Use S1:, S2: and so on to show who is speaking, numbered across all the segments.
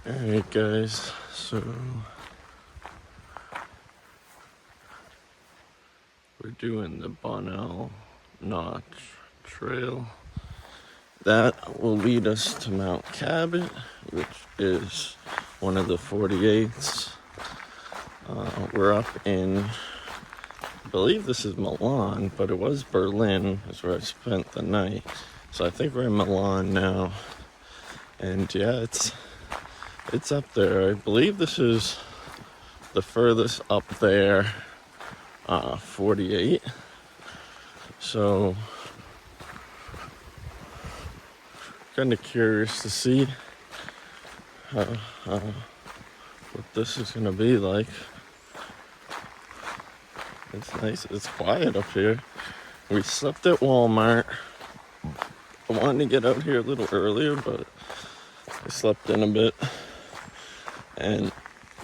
S1: Alright guys, so we're doing the Bonnell Notch Trail. That will lead us to Mt Cabot, which is one of the 48s. We're up in, I believe this is Milan, but it was Berlin, is where I spent the night. So I think we're in Milan now. And yeah, it's up there. I believe this is the furthest up there, 48. So kind of curious to see what this is gonna be like. It's nice, it's quiet up here. We slept at Walmart. I wanted to get out here a little earlier, but I slept in a bit. And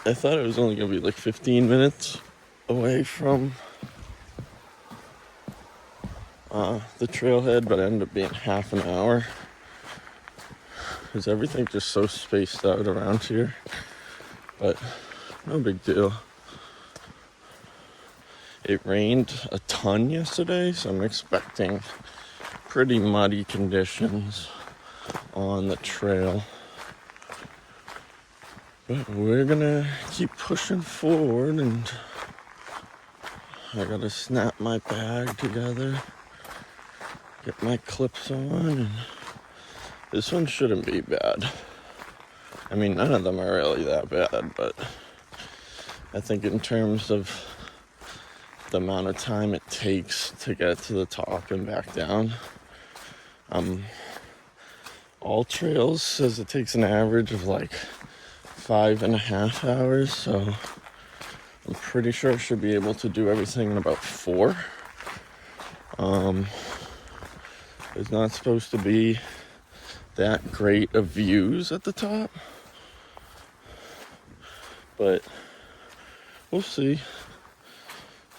S1: I thought it was only gonna be like 15 minutes away from the trailhead, but it ended up being half an hour. Because everything's just so spaced out around here. But no big deal. It rained a ton yesterday, so I'm expecting pretty muddy conditions on the trail. But we're gonna keep pushing forward, and I gotta snap my bag together, get my clips on, and this one shouldn't be bad. I mean, none of them are really that bad, but I think in terms of the amount of time it takes to get to the top and back down, All Trails says it takes an average of like 5.5 hours, so I'm pretty sure I should be able to do everything in about 4. There's not supposed to be that great of views at the top, but we'll see.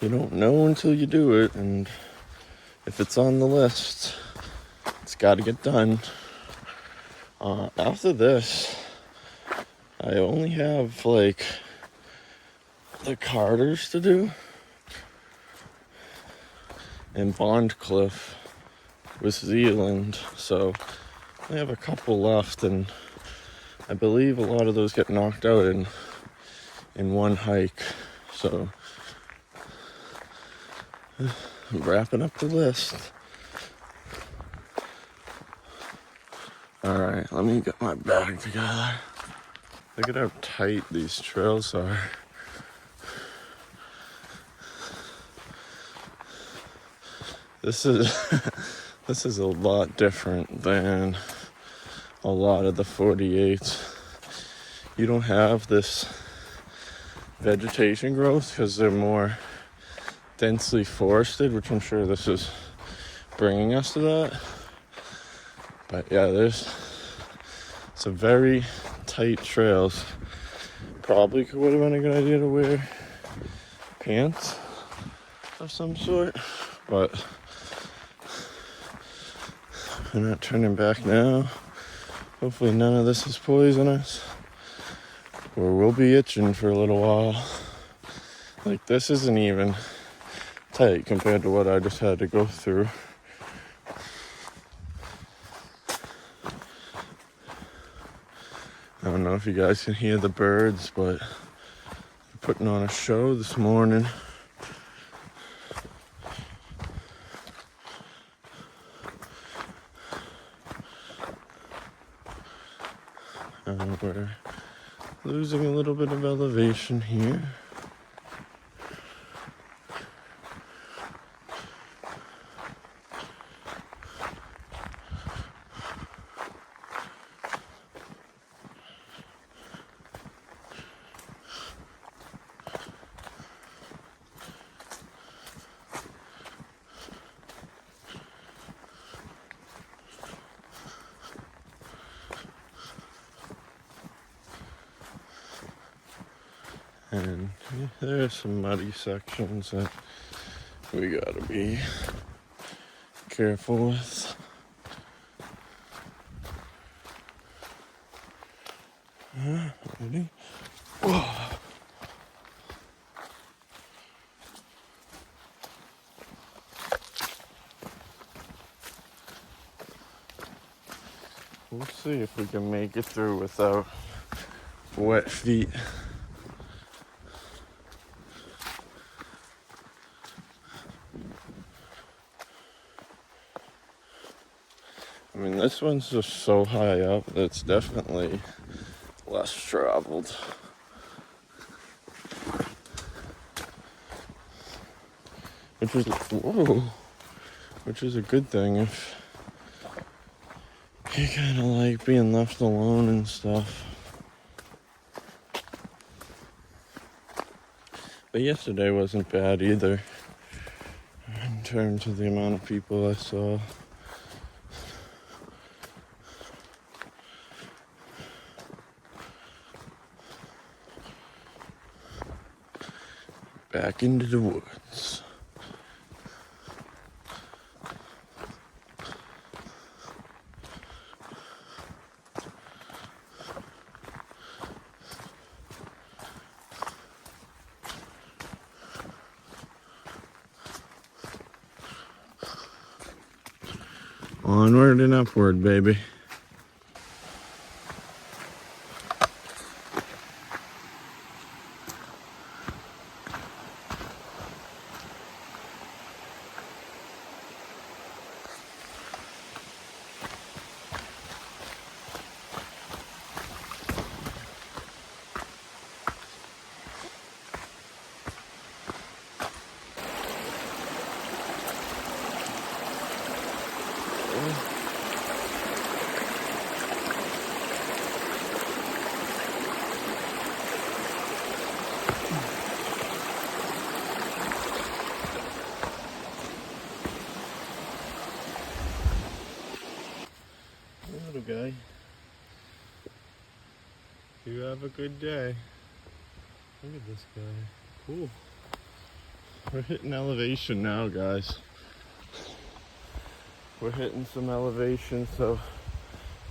S1: You don't know until you do it, and if it's on the list, it's got to get done. After this, I only have like the Carters to do and Bond Cliff with Zealand, so I have a couple left, and I believe a lot of those get knocked out in one hike. So I'm wrapping up the list. Alright, let me get my bag together. Look at how tight these trails are. This is a lot different than a lot of the 48s. You don't have this vegetation growth because they're more densely forested, which I'm sure this is bringing us to that. But yeah, it's a very tight trails. Probably would have been a good idea to wear pants of some sort, but I'm not turning back now. Hopefully none of this is poisonous, or we'll be itching for a little while. Like, this isn't even tight compared to what I just had to go through. I don't know if you guys can hear the birds, but they're putting on a show this morning. We're losing a little bit of elevation here. And there are some muddy sections that we gotta be careful with. Ready? We'll see if we can make it through without wet feet. I mean, this one's just so high up that it's definitely less traveled. Which is a good thing if you kind of like being left alone and stuff. But yesterday wasn't bad either in terms of the amount of people I saw. Back into the woods. Onward and upward, baby. Little guy, you have a good day. Look at this guy. Cool. We're hitting elevation now, guys. We're hitting some elevation, so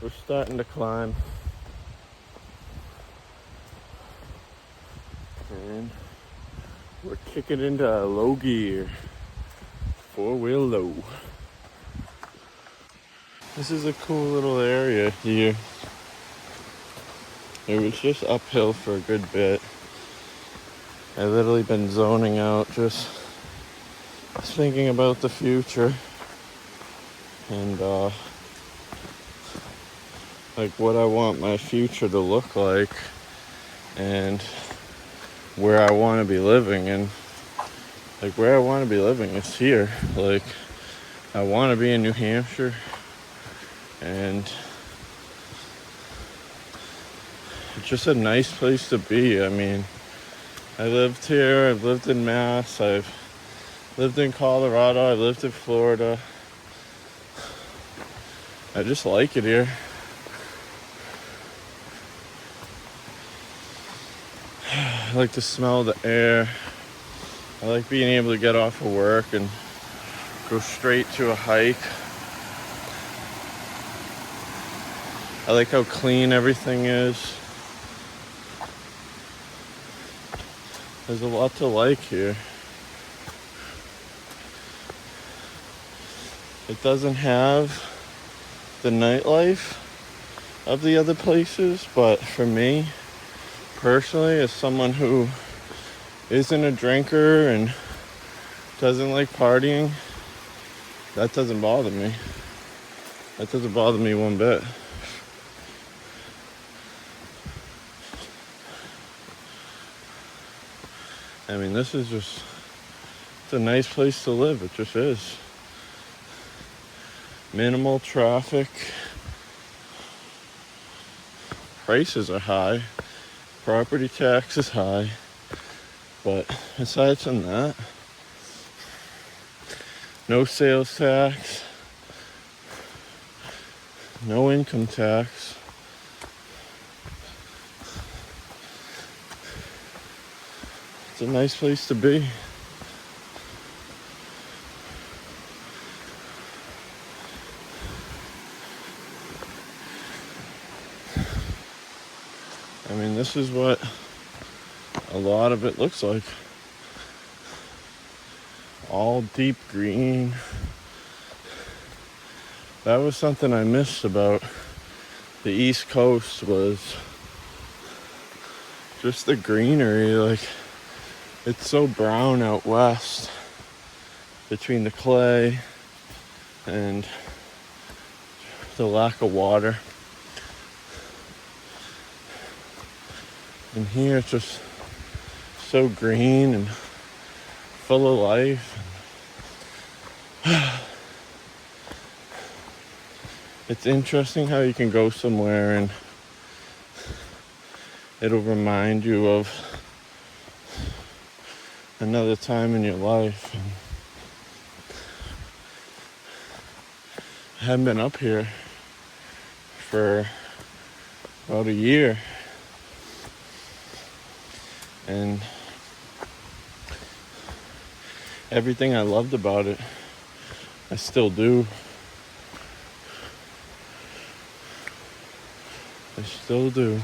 S1: we're starting to climb. And we're kicking into low gear. 4-wheel low. This is a cool little area here. It was just uphill for a good bit. I literally been zoning out, just thinking about the future and like what I want my future to look like and where I want to be living. And like where I want to be living is here. Like I want to be in New Hampshire, and it's just a nice place to be. I mean, I lived here, I've lived in Mass, I've lived in Colorado, I've lived in Florida. I just like it here. I like the smell of the air. I like being able to get off of work and go straight to a hike. I like how clean everything is. There's a lot to like here. It doesn't have the nightlife of the other places, but for me, personally, as someone who isn't a drinker and doesn't like partying, that doesn't bother me. That doesn't bother me one bit. I mean, this is just, it's a nice place to live. It just is. Minimal traffic. Prices are high. Property tax is high. But aside from that, no sales tax, no income tax. It's a nice place to be. I mean, this is what a lot of it looks like. All deep green. That was something I missed about the East Coast, was just the greenery. Like, it's so brown out west between the clay and the lack of water. And here it's just so green and full of life. It's interesting how you can go somewhere and it'll remind you of another time in your life. And I haven't been up here for about a year. And everything I loved about it, I still do. I still do.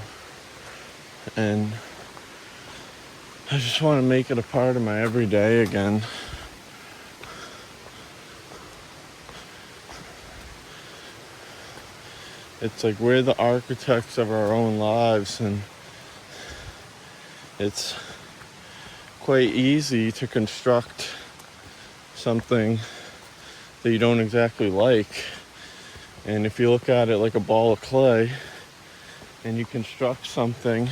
S1: And I just want to make it a part of my everyday again. It's like we're the architects of our own lives, and it's quite easy to construct something that you don't exactly like. And if you look at it like a ball of clay and you construct something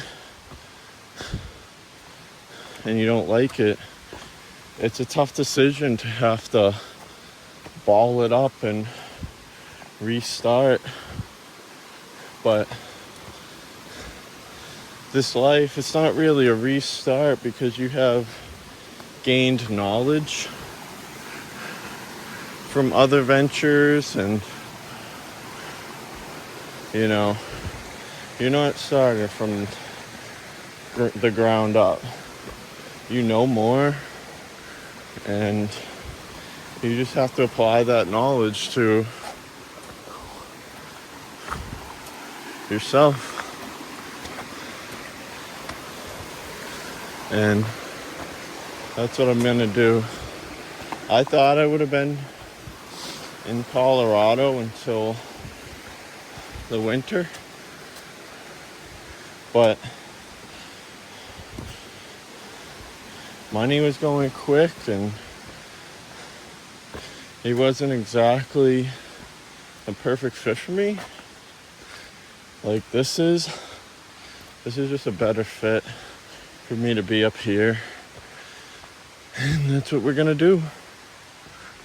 S1: and you don't like it, it's a tough decision to have to ball it up and restart. But this life, it's not really a restart, because you have gained knowledge from other ventures, and you know, you're not starting from the ground up. You know more, and you just have to apply that knowledge to yourself. And that's what I'm gonna do. I thought I would have been in Colorado until the winter, but money was going quick and he wasn't exactly a perfect fit for me. Like, this is just a better fit for me to be up here. And that's what we're gonna do.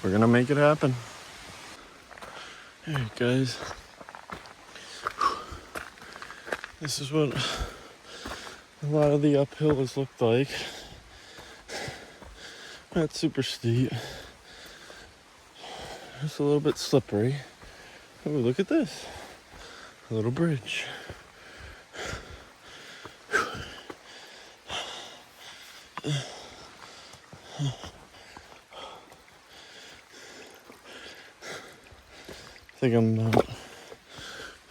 S1: We're gonna make it happen. Alright guys, this is what a lot of the uphill has looked like. Not super steep, just a little bit slippery. Oh, look at this, a little bridge. I think I'm about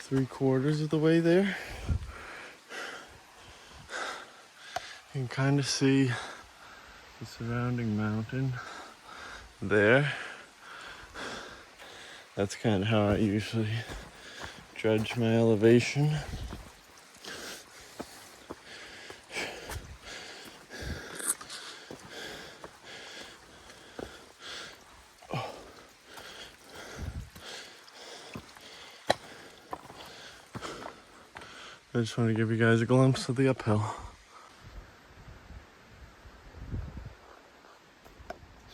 S1: 3/4 of the way there. You can kind of see the surrounding mountain there. That's kind of how I usually judge my elevation. I just want to give you guys a glimpse of the uphill.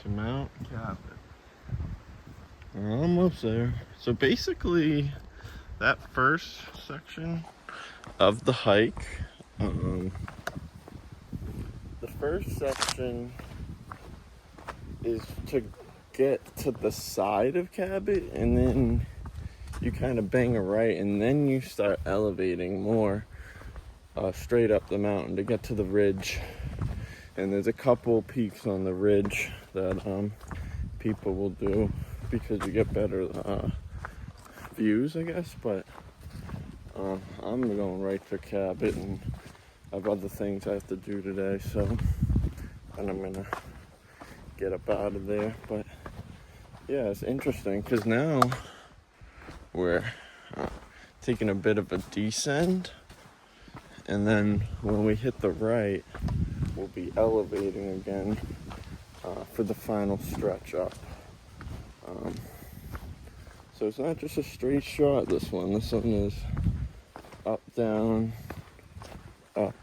S1: To Mt Cabot. I'm up there. So basically, that first section of the hike, the first section is to get to the side of Cabot, and then you kind of bang a right, and then you start elevating more straight up the mountain to get to the ridge. And there's a couple peaks on the ridge that people will do because you get better views, I guess. But I'm going right for Cabot, and have other things I have to do today, so and I'm gonna get up out of there. But yeah, it's interesting because now we're taking a bit of a descent, and then when we hit the right, we'll be elevating again for the final stretch up. So it's not just a straight shot, this one. This one is up, down, up.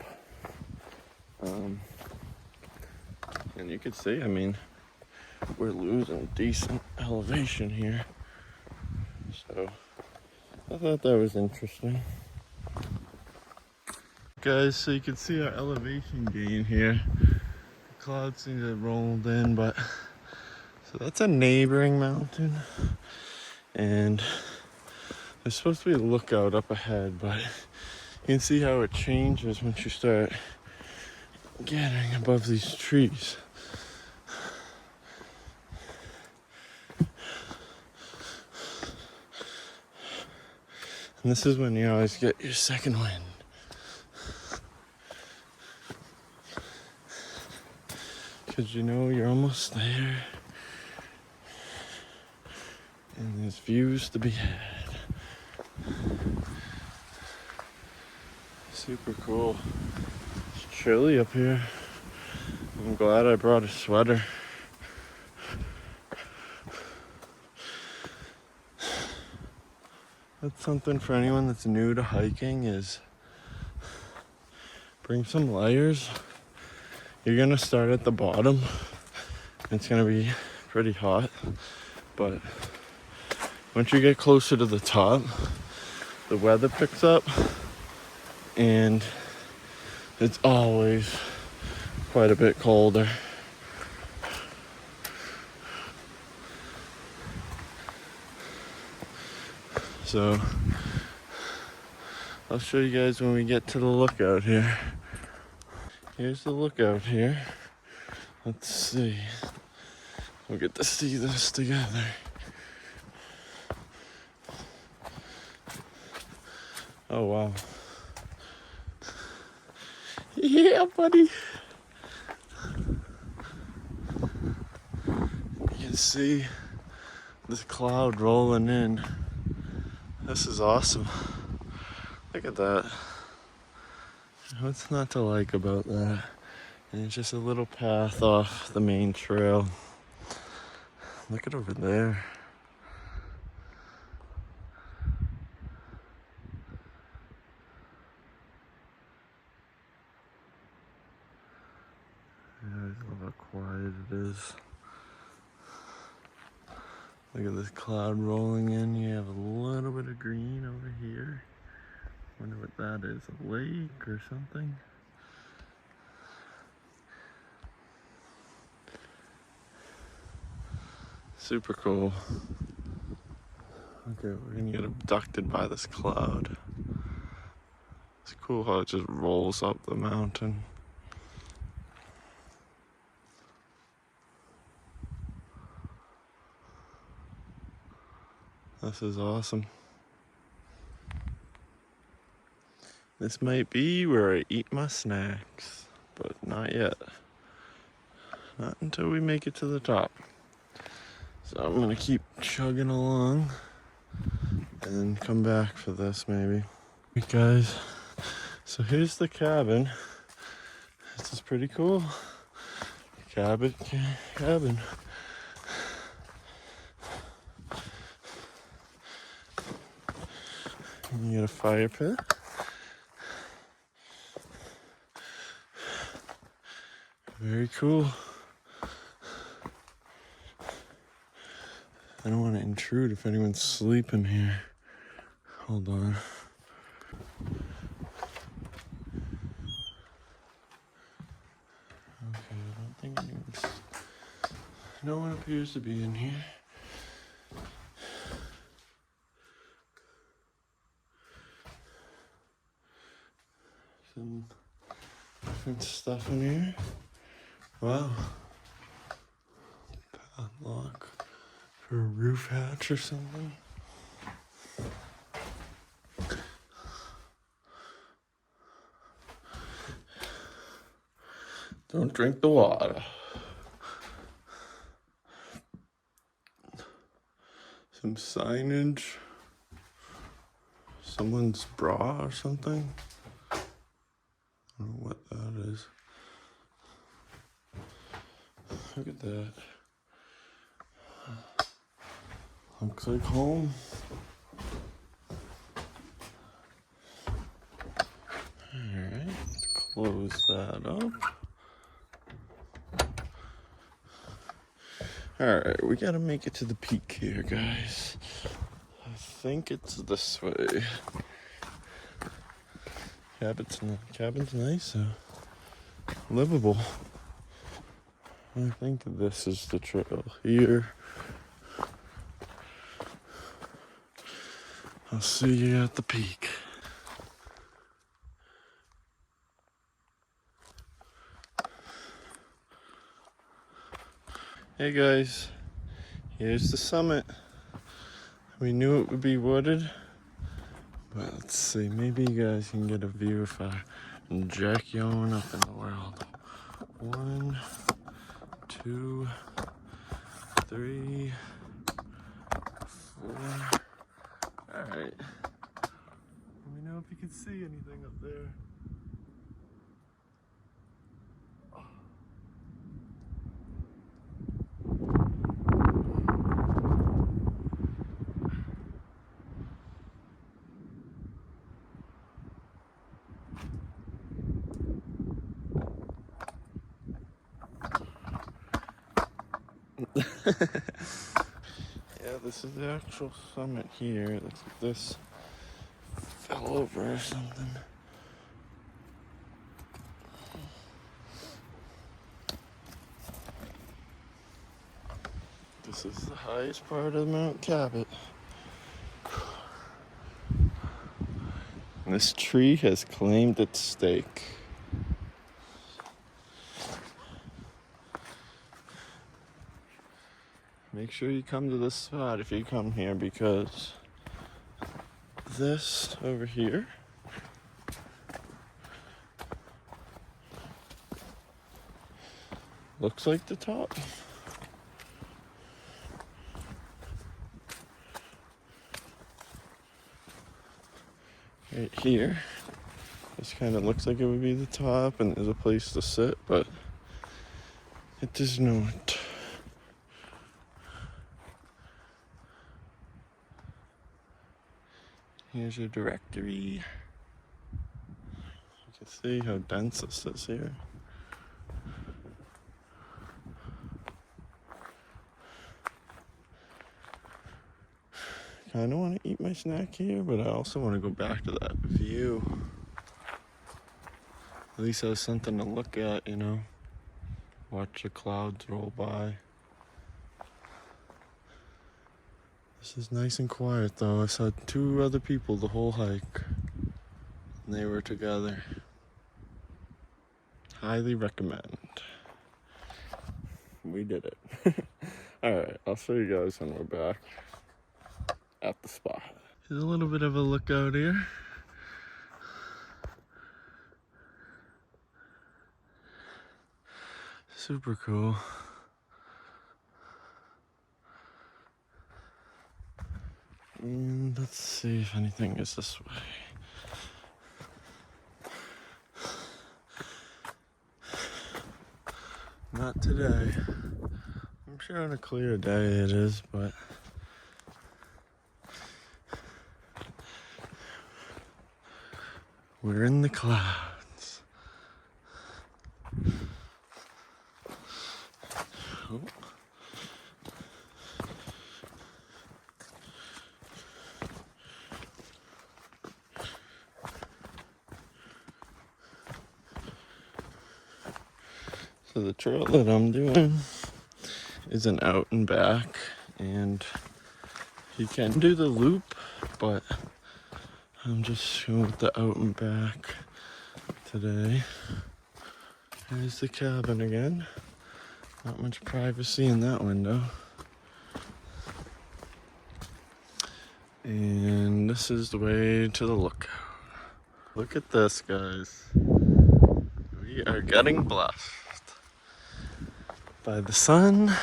S1: And you can see, I mean, we're losing decent elevation here. So I thought that was interesting. Guys, so you can see our elevation gain here. The clouds seem to have rolled in, but so that's a neighboring mountain. And there's supposed to be a lookout up ahead, but you can see how it changes once you start getting above these trees. And this is when you always get your second wind. Because you know you're almost there. And there's views to be had. Super cool. It's chilly up here. I'm glad I brought a sweater. That's something for anyone that's new to hiking, is bring some layers. You're gonna start at the bottom. It's gonna be pretty hot, but once you get closer to the top, the weather picks up and it's always quite a bit colder. So I'll show you guys when we get to the lookout here. Here's the lookout here. Let's see. We'll get to see this together. Oh wow. Yeah, buddy. You can see this cloud rolling in. This is awesome. Look at that. What's not to like about that? And it's just a little path off the main trail. Look at over there. Yeah, I just love how quiet it is. Look at this cloud rolling in. You have a little bit of green over here. Wonder what that is, a lake or something? Super cool. Okay, we're gonna get abducted by this cloud. It's cool how it just rolls up the mountain. This is awesome. This might be where I eat my snacks, but not yet. Not until we make it to the top. So I'm gonna keep chugging along and then come back for this maybe. Hey guys, so here's the cabin. This is pretty cool. Cabot cabin. And you got a fire pit. Very cool. I don't want to intrude if anyone's sleeping here. Hold on. Okay, I don't think anyone's... No one appears to be in here. Some different stuff in here. Wow. Padlock for a roof hatch or something. Don't drink the water. Some signage. Someone's bra or something. I don't know what that is. Look at that. Looks like home. Alright, let's close that up. Alright, we gotta make it to the peak here, guys. I think it's this way. Cabin's nice, livable. I think this is the trail here. I'll see you at the peak. Hey guys, here's the summit. We knew it would be wooded, but let's see, maybe you guys can get a view if I jack you on up in the world. 1, 2, 3, 4. Alright. Let me know if you can see anything up there. Yeah, this is the actual summit here. Looks like this fell over or something. This is the highest part of Mount Cabot. And this tree has claimed its stake. Make sure you come to this spot if you come here, because this over here looks like the top. Right here, this kind of looks like it would be the top and there's a place to sit, but it does not. Here's your directory. You can see how dense this is here. I kind of want to eat my snack here, but I also want to go back to that view. At least have something to look at, you know. Watch the clouds roll by. This is nice and quiet though. I saw 2 other people the whole hike. And they were together. Highly recommend. We did it. Alright, I'll show you guys when we're back at the spot. Here's a little bit of a look out here. Super cool. And let's see if anything is this way. Not today. I'm sure on a clear day it is, but we're in the clouds. Oh. So the trail that I'm doing is an out and back, and you can do the loop, but I'm just going with the out and back today. There's the cabin again. Not much privacy in that window. And this is the way to the lookout. Look at this, guys. We are getting blessed. by the sun,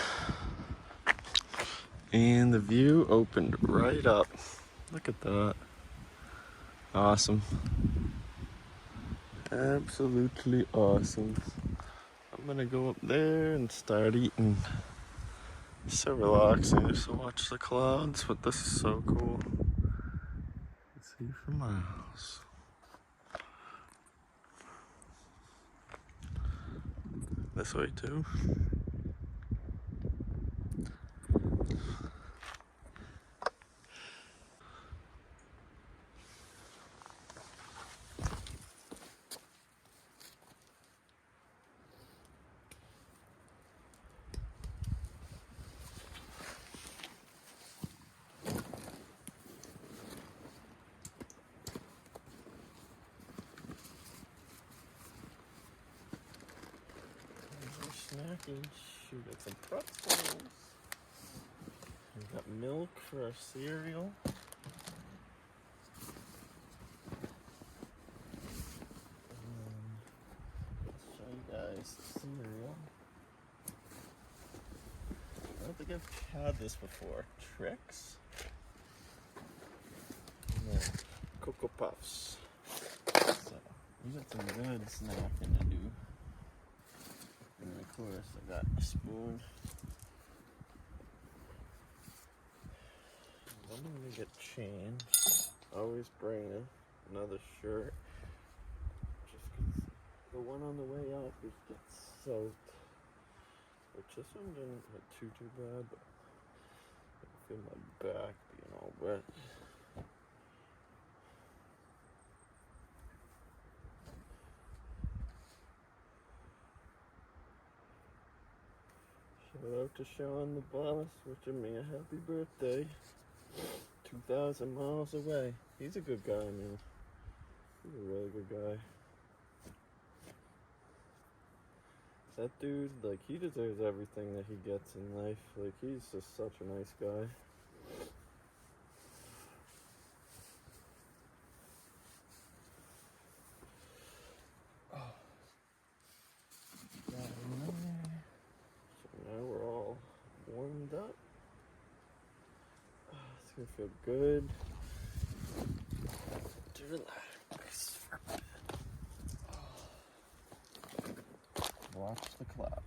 S1: and the view opened right up. Look at that. Awesome. Absolutely awesome. I'm gonna go up there and start eating. So relaxing just to watch the clouds, but this is so cool. See for miles. This way too. Snackies. We got some pretzels. We got milk for our cereal. Let's show you guys the cereal. I don't think I've had this before. Trix. And then Cocoa Puffs. So we got some good snacking to do. And of course, I got a spoon. I'm gonna get changed. Always bring another shirt. Just 'cause the one on the way up it gets soaked. Which this one didn't get too bad, but I can feel my back being all wet. Shout out to Sean the boss, wishing me a happy birthday. 2,000 miles away. He's a good guy, man. He's a really good guy. That dude, like, he deserves everything that he gets in life. Like, he's just such a nice guy. So now we're all warmed up. It's gonna feel good to relax for a bit. Watch the clouds.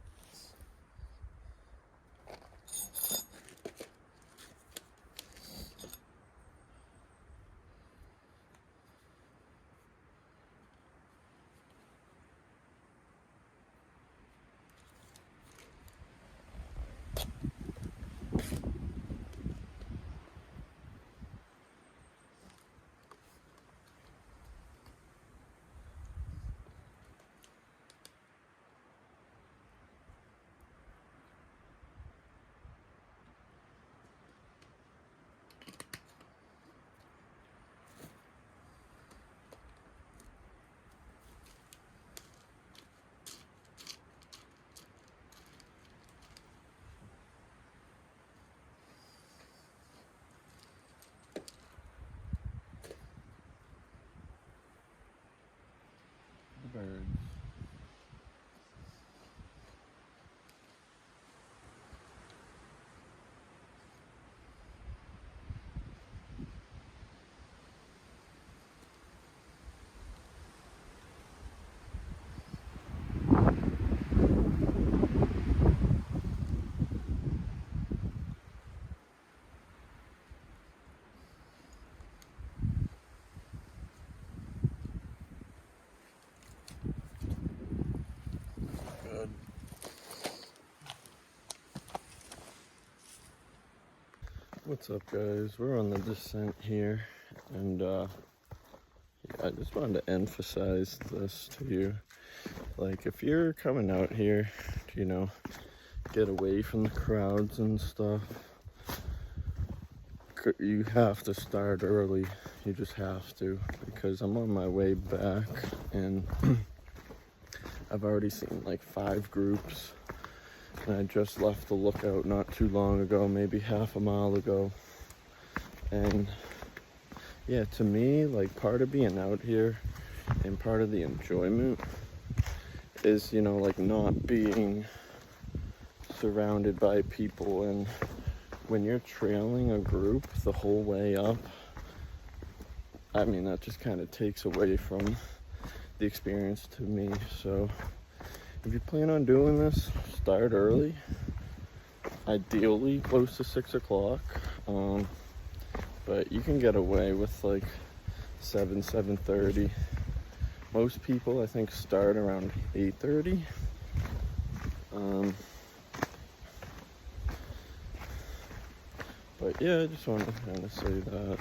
S1: Birds. Good. What's up, guys? We're on the descent here, and yeah, I just wanted to emphasize this to you. Like, if you're coming out here to, get away from the crowds and stuff, you have to start early. You just have to, because I'm on my way back, and I've already seen like 5 groups, and I just left the lookout not too long ago, maybe half a mile ago. And yeah, to me, like, part of being out here and part of the enjoyment is, like, not being surrounded by people, and when you're trailing a group the whole way up, I mean, that just kind of takes away from the experience to me. So if you plan on doing this, start early, ideally close to 6 o'clock, but you can get away with like 7:30. Most people, I think, start around 8:30. But yeah, I just wanted to kind of say that.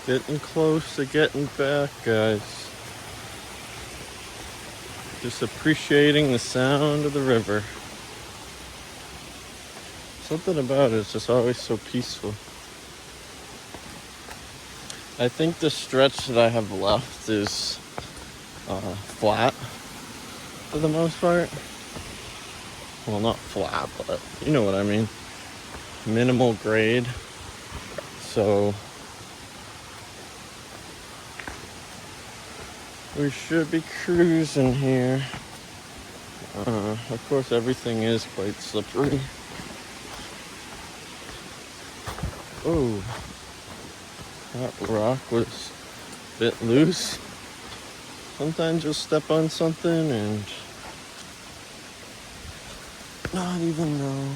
S1: Getting close to getting back, guys. Just appreciating the sound of the river. Something about it is just always so peaceful. I think the stretch that I have left is flat for the most part. Well, not flat, but you know what I mean. Minimal grade. So we should be cruising here. Of course, everything is quite slippery. Oh, that rock was a bit loose. Sometimes you'll step on something and not even know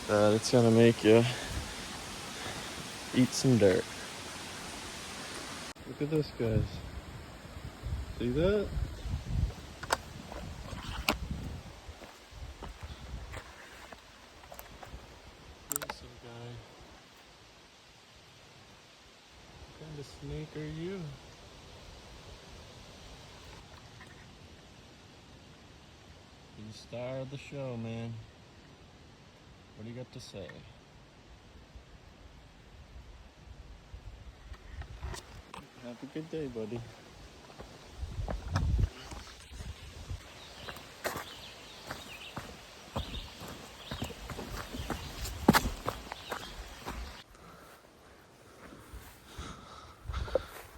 S1: that it's gonna make you eat some dirt. Look at this, guys. See that? Some guy. What kind of snake are you? You're the star of the show, man. What do you got to say? Have a good day, buddy.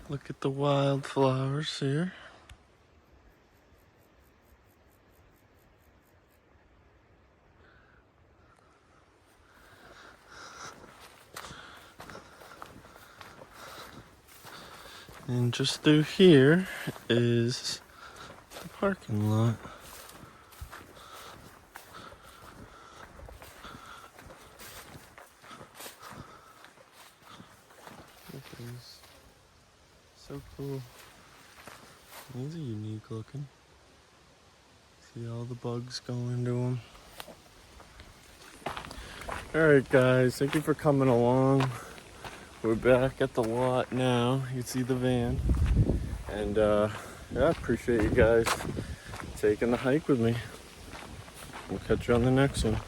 S1: Look at the wildflowers here. And just through here is the parking lot. This is so cool. These are unique looking. See all the bugs going to them. Alright guys, thank you for coming along. We're back at the lot now. You can see the van. And yeah, I appreciate you guys taking the hike with me. We'll catch you on the next one.